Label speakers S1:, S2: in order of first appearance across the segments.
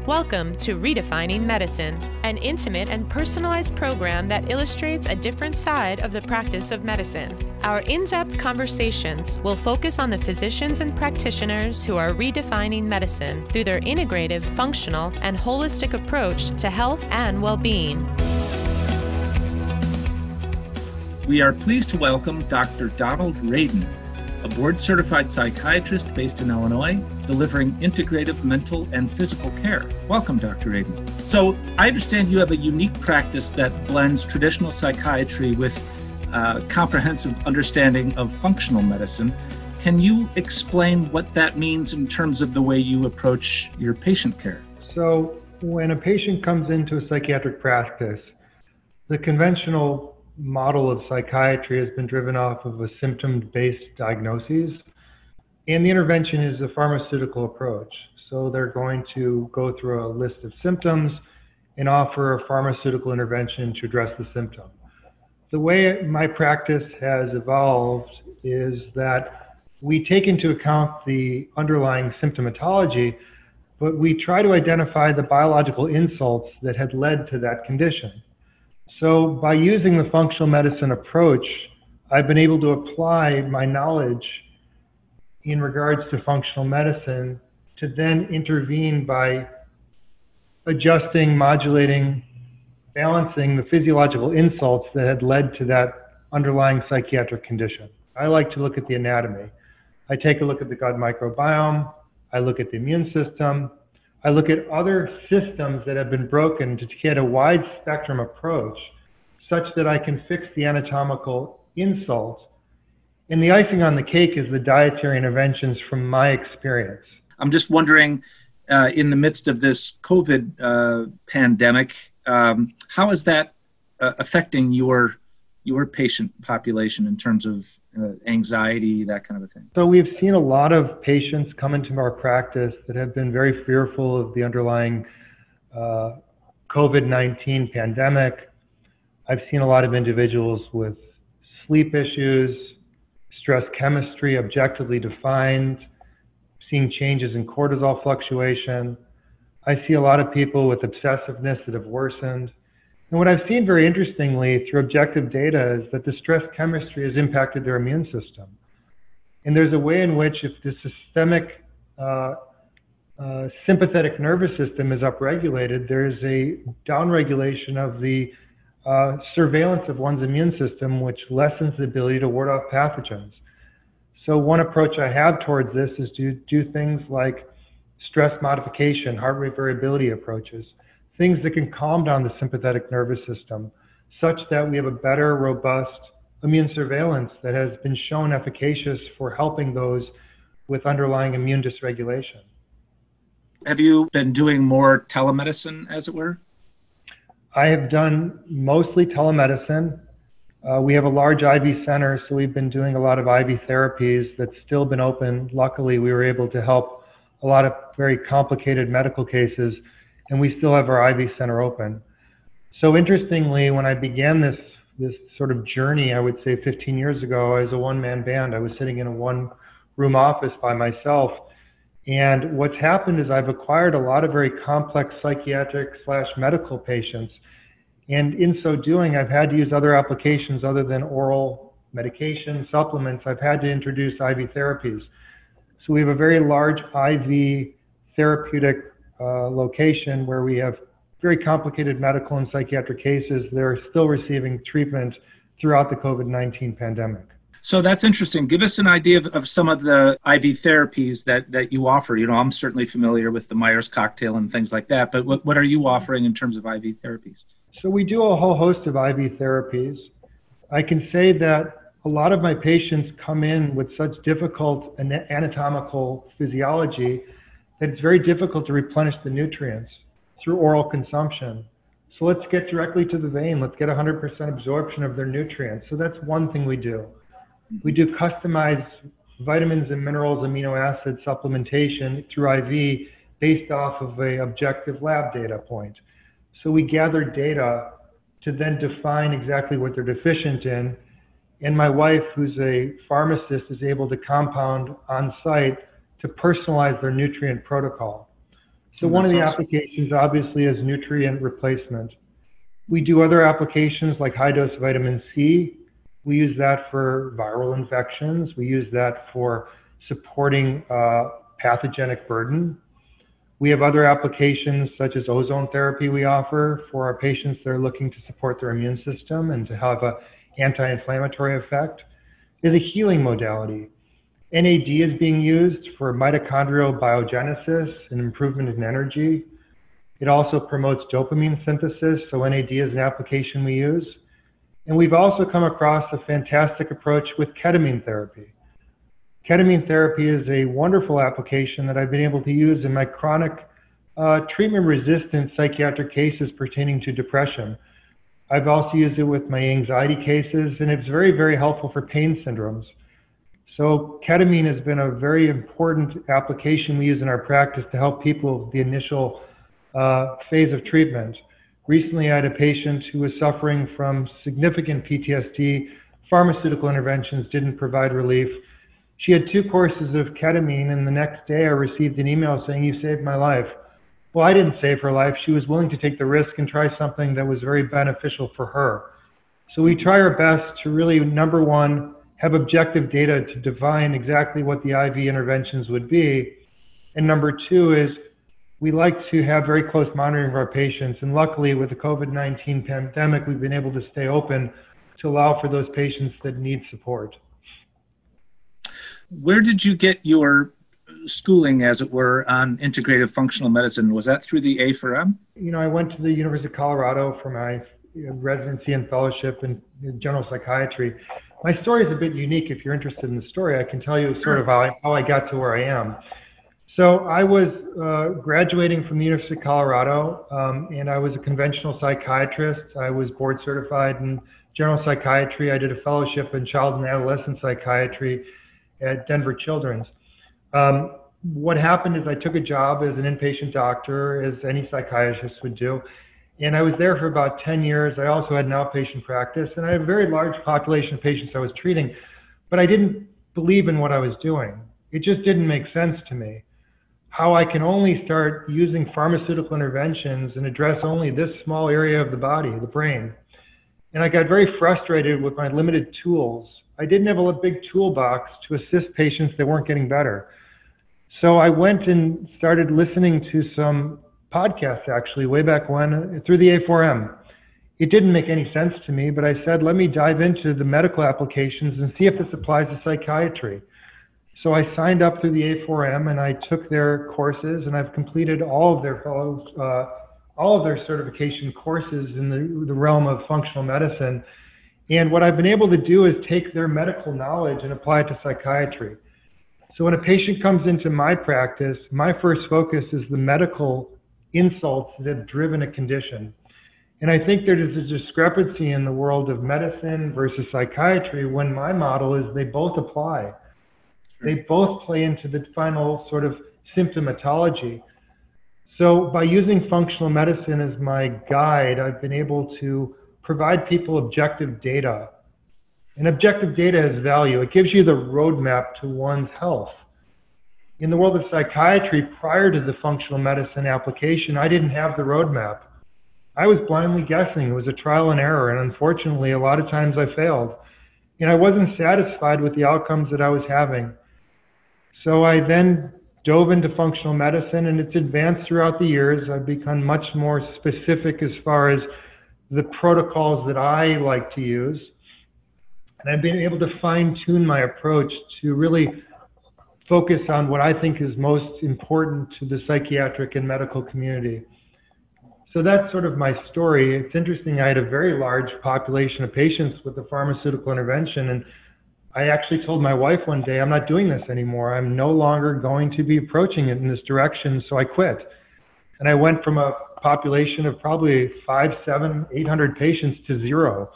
S1: Welcome to Redefining Medicine, an intimate and personalized program that illustrates a different side of the practice of medicine. Our in-depth conversations will focus on the physicians and practitioners who are redefining medicine through their integrative, functional, and holistic approach to health and well-being.
S2: We are pleased to welcome Dr. Donald Raden, a board-certified psychiatrist based in Illinois, delivering integrative mental and physical care. Welcome, Dr. Raden. So I understand you have a unique practice that blends traditional psychiatry with comprehensive understanding of functional medicine. Can you explain what that means in terms of the way you approach your patient care?
S3: So when a patient comes into a psychiatric practice, the conventional model of psychiatry has been driven off of a symptom-based diagnoses, and the intervention is a pharmaceutical approach. So they're going to go through a list of symptoms and offer a pharmaceutical intervention to address the symptom. The way my practice has evolved is that we take into account the underlying symptomatology, but we try to identify the biological insults that had led to that condition. So by using the functional medicine approach, I've been able to apply my knowledge in regards to functional medicine to then intervene by adjusting, modulating, balancing the physiological insults that had led to that underlying psychiatric condition. I like to look at the anatomy. I take a look at the gut microbiome. I look at the immune system. I look at other systems that have been broken to get a wide spectrum approach such that I can fix the anatomical insult. And the icing on the cake is the dietary interventions from my experience.
S2: I'm just wondering, in the midst of this COVID pandemic, how is that affecting your patient population in terms of anxiety, that kind of a thing?
S3: So we've seen a lot of patients come into our practice that have been very fearful of the underlying COVID-19 pandemic. I've seen a lot of individuals with sleep issues, stress chemistry objectively defined, seeing changes in cortisol fluctuation. I see a lot of people with obsessiveness that have worsened. And what I've seen very interestingly through objective data is that the stress chemistry has impacted their immune system. And there's a way in which if the systemic sympathetic nervous system is upregulated, there's a downregulation of the surveillance of one's immune system, which lessens the ability to ward off pathogens. So one approach I have towards this is to do things like stress modification, heart rate variability approaches, things that can calm down the sympathetic nervous system such that we have a better, robust immune surveillance that has been shown efficacious for helping those with underlying immune dysregulation.
S2: Have you been doing more telemedicine, as it were?
S3: I have done mostly telemedicine. We have a large IV center, so we've been doing a lot of IV therapies that's still been open. Luckily, we were able to help a lot of very complicated medical cases, and we still have our IV center open. So interestingly, when I began this sort of journey, I would say 15 years ago, as a one-man band, I was sitting in a one-room office by myself. And what's happened is I've acquired a lot of very complex psychiatric/medical patients. And in so doing, I've had to use other applications other than oral medication, supplements. I've had to introduce IV therapies. So we have a very large IV therapeutic location where we have very complicated medical and psychiatric cases that are still receiving treatment throughout the COVID-19 pandemic.
S2: So that's interesting. Give us an idea of some of the IV therapies that you offer. You know, I'm certainly familiar with the Myers cocktail and things like that, but what are you offering in terms of IV therapies?
S3: So we do a whole host of IV therapies. I can say that a lot of my patients come in with such difficult anatomical physiology that it's very difficult to replenish the nutrients through oral consumption. So let's get directly to the vein. Let's get 100% absorption of their nutrients. So that's one thing we do. We do customized vitamins and minerals, amino acid supplementation through IV based off of an objective lab data point. So we gather data to then define exactly what they're deficient in. And my wife, who's a pharmacist, is able to compound on site to personalize their nutrient protocol. So one of the applications obviously is nutrient replacement. We do other applications like high dose vitamin C. We use that for viral infections. We use that for supporting pathogenic burden. We have other applications such as ozone therapy we offer for our patients that are looking to support their immune system and to have an anti-inflammatory effect. It's a healing modality. NAD is being used for mitochondrial biogenesis and improvement in energy. It also promotes dopamine synthesis, so NAD is an application we use. And we've also come across a fantastic approach with ketamine therapy. Ketamine therapy is a wonderful application that I've been able to use in my chronic treatment-resistant psychiatric cases pertaining to depression. I've also used it with my anxiety cases, and it's very, very helpful for pain syndromes. So ketamine has been a very important application we use in our practice to help people with the initial phase of treatment. Recently, I had a patient who was suffering from significant PTSD. Pharmaceutical interventions didn't provide relief. She had 2 courses of ketamine, and the next day I received an email saying, "You saved my life." Well, I didn't save her life. She was willing to take the risk and try something that was very beneficial for her. So we try our best to really, number one, have objective data to define exactly what the IV interventions would be. And number 2 is we like to have very close monitoring of our patients. And luckily, with the COVID-19 pandemic, we've been able to stay open to allow for those patients that need support.
S2: Where did you get your schooling, as it were, on integrative functional medicine? Was that through the A4M?
S3: You know, I went to the University of Colorado for my residency and fellowship in general psychiatry. My story is a bit unique. If you're interested in the story, I can tell you sort of how I got to where I am. So I was graduating from the University of Colorado, and I was a conventional psychiatrist. I was board certified in general psychiatry. I did a fellowship in child and adolescent psychiatry at Denver Children's. What happened is I took a job as an inpatient doctor, as any psychiatrist would do, and I was there for about 10 years. I also had an outpatient practice, and I had a very large population of patients I was treating, but I didn't believe in what I was doing. It just didn't make sense to me. How I can only start using pharmaceutical interventions and address only this small area of the body, the brain. And I got very frustrated with my limited tools. I didn't have a big toolbox to assist patients that weren't getting better. So I went and started listening to some podcasts, actually, way back when, through the A4M. It didn't make any sense to me, but I said, let me dive into the medical applications and see if this applies to psychiatry. So I signed up through the A4M and I took their courses, and I've completed all of their certification courses in the realm of functional medicine. And what I've been able to do is take their medical knowledge and apply it to psychiatry. So when a patient comes into my practice, my first focus is the medical insults that have driven a condition. And I think there is a discrepancy in the world of medicine versus psychiatry when my model is they both apply. They both play into the final sort of symptomatology. So by using functional medicine as my guide, I've been able to provide people objective data. And objective data has value. It gives you the roadmap to one's health. In the world of psychiatry, prior to the functional medicine application, I didn't have the roadmap. I was blindly guessing. It was a trial and error, and unfortunately, a lot of times I failed. And I wasn't satisfied with the outcomes that I was having. So I then dove into functional medicine, and it's advanced throughout the years. I've become much more specific as far as the protocols that I like to use. And I've been able to fine-tune my approach to really focus on what I think is most important to the psychiatric and medical community. So that's sort of my story. It's interesting, I had a very large population of patients with the pharmaceutical intervention, and I actually told my wife one day, I'm not doing this anymore. I'm no longer going to be approaching it in this direction, so I quit. And I went from a population of probably 500, 700, 800 patients to 0.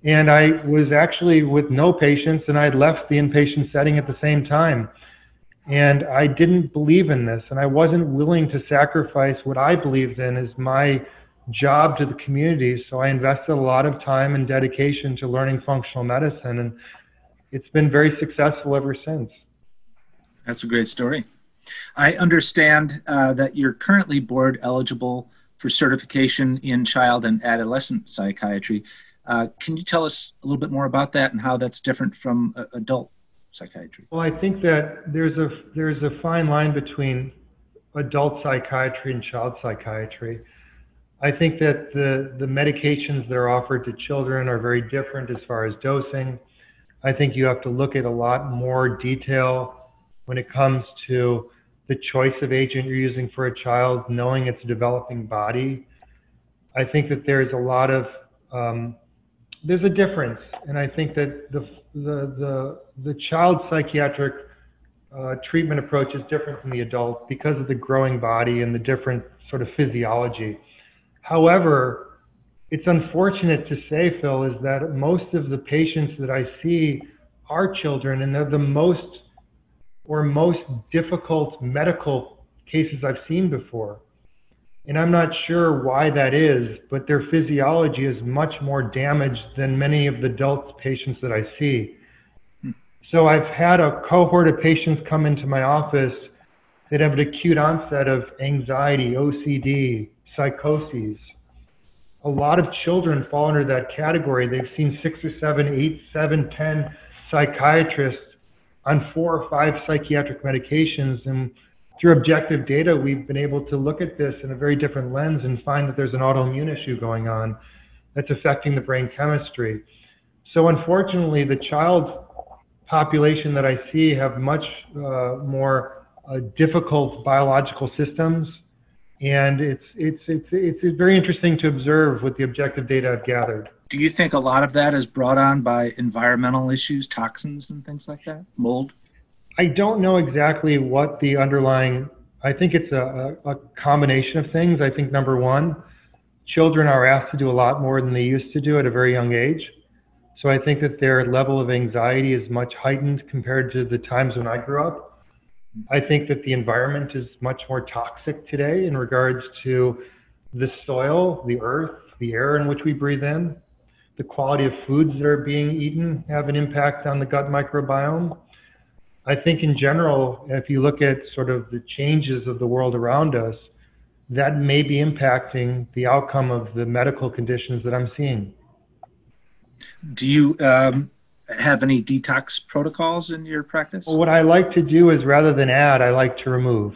S3: And I was actually with no patients, and I had left the inpatient setting at the same time. And I didn't believe in this, and I wasn't willing to sacrifice what I believed in as my job to the community. So I invested a lot of time and dedication to learning functional medicine, and it's been very successful ever since.
S2: That's a great story. I understand that you're currently board eligible for certification in child and adolescent psychiatry. Can you tell us a little bit more about that and how that's different from adult psychiatry?
S3: Well, I think that there's a fine line between adult psychiatry and child psychiatry. I think that the medications that are offered to children are very different as far as dosing. I think you have to look at a lot more detail when it comes to the choice of agent you're using for a child, knowing its developing body. I think that there's a lot of, there's a difference. And I think that the child psychiatric treatment approach is different from the adult because of the growing body and the different sort of physiology. However, it's unfortunate to say, Phil, is that most of the patients that I see are children, and they're the most difficult medical cases I've seen before. And I'm not sure why that is, but their physiology is much more damaged than many of the adult patients that I see. So I've had a cohort of patients come into my office that have an acute onset of anxiety, OCD, psychoses. A lot of children fall under that category. They've seen 6 or 7, 8, 7, 10 psychiatrists on 4 or 5 psychiatric medications. And through objective data, we've been able to look at this in a very different lens and find that there's an autoimmune issue going on that's affecting the brain chemistry. So unfortunately, the child population that I see have much more difficult biological systems. And it's very interesting to observe with the objective data I've gathered.
S2: Do you think a lot of that is brought on by environmental issues, toxins and things like that, mold?
S3: I don't know exactly what the underlying, I think it's a combination of things. I think number one, children are asked to do a lot more than they used to do at a very young age. So I think that their level of anxiety is much heightened compared to the times when I grew up. I think that the environment is much more toxic today in regards to the soil, the earth, the air in which we breathe in. The quality of foods that are being eaten have an impact on the gut microbiome. I think in general, if you look at sort of the changes of the world around us, that may be impacting the outcome of the medical conditions that I'm seeing.
S2: Do you have any detox protocols in your practice?
S3: Well, what I like to do is rather than add, I like to remove.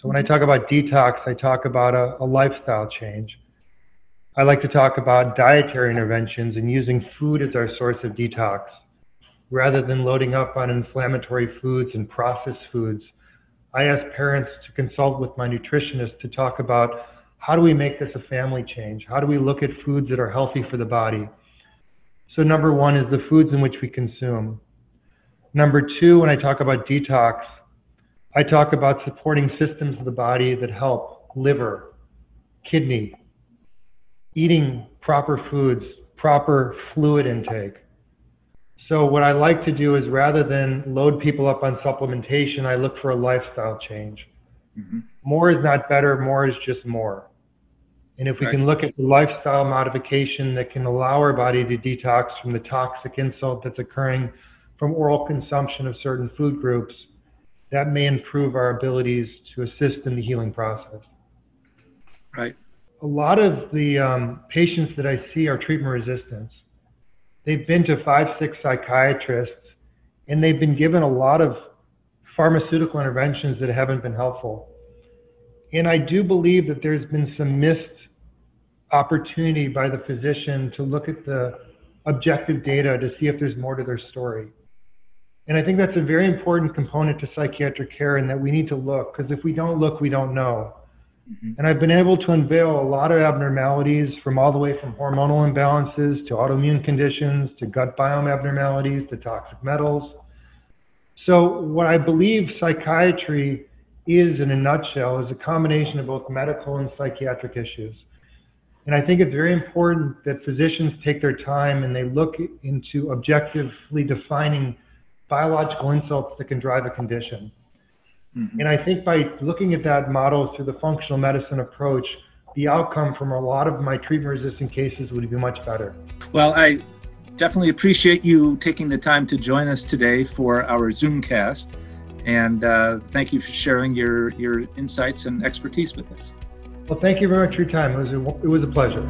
S3: So when I talk about detox, I talk about a lifestyle change. I like to talk about dietary interventions and using food as our source of detox. Rather than loading up on inflammatory foods and processed foods, I ask parents to consult with my nutritionist to talk about how do we make this a family change? How do we look at foods that are healthy for the body? So number one is the foods in which we consume. Number two, when I talk about detox, I talk about supporting systems of the body that help: liver, kidney, eating proper foods, proper fluid intake. So what I like to do is rather than load people up on supplementation, I look for a lifestyle change. Mm-hmm. More is not better, more is just more. And if we can look at the lifestyle modification that can allow our body to detox from the toxic insult that's occurring from oral consumption of certain food groups, that may improve our abilities to assist in the healing process.
S2: Right.
S3: A lot of the patients that I see are treatment resistant. They've been to 5, 6 psychiatrists, and they've been given a lot of pharmaceutical interventions that haven't been helpful. And I do believe that there's been some missed opportunity by the physician to look at the objective data to see if there's more to their story. And I think that's a very important component to psychiatric care, and that we need to look, because if we don't look, we don't know. Mm-hmm. And I've been able to unveil a lot of abnormalities from all the way from hormonal imbalances to autoimmune conditions to gut biome abnormalities to toxic metals. So what I believe psychiatry is, in a nutshell, is a combination of both medical and psychiatric issues. And I think it's very important that physicians take their time and they look into objectively defining biological insults that can drive a condition. Mm-hmm. And I think by looking at that model through the functional medicine approach, the outcome from a lot of my treatment-resistant cases would be much better.
S2: Well, I definitely appreciate you taking the time to join us today for our Zoomcast. And thank you for sharing your insights and expertise with us.
S3: Well, thank you very much for your time. It was a pleasure.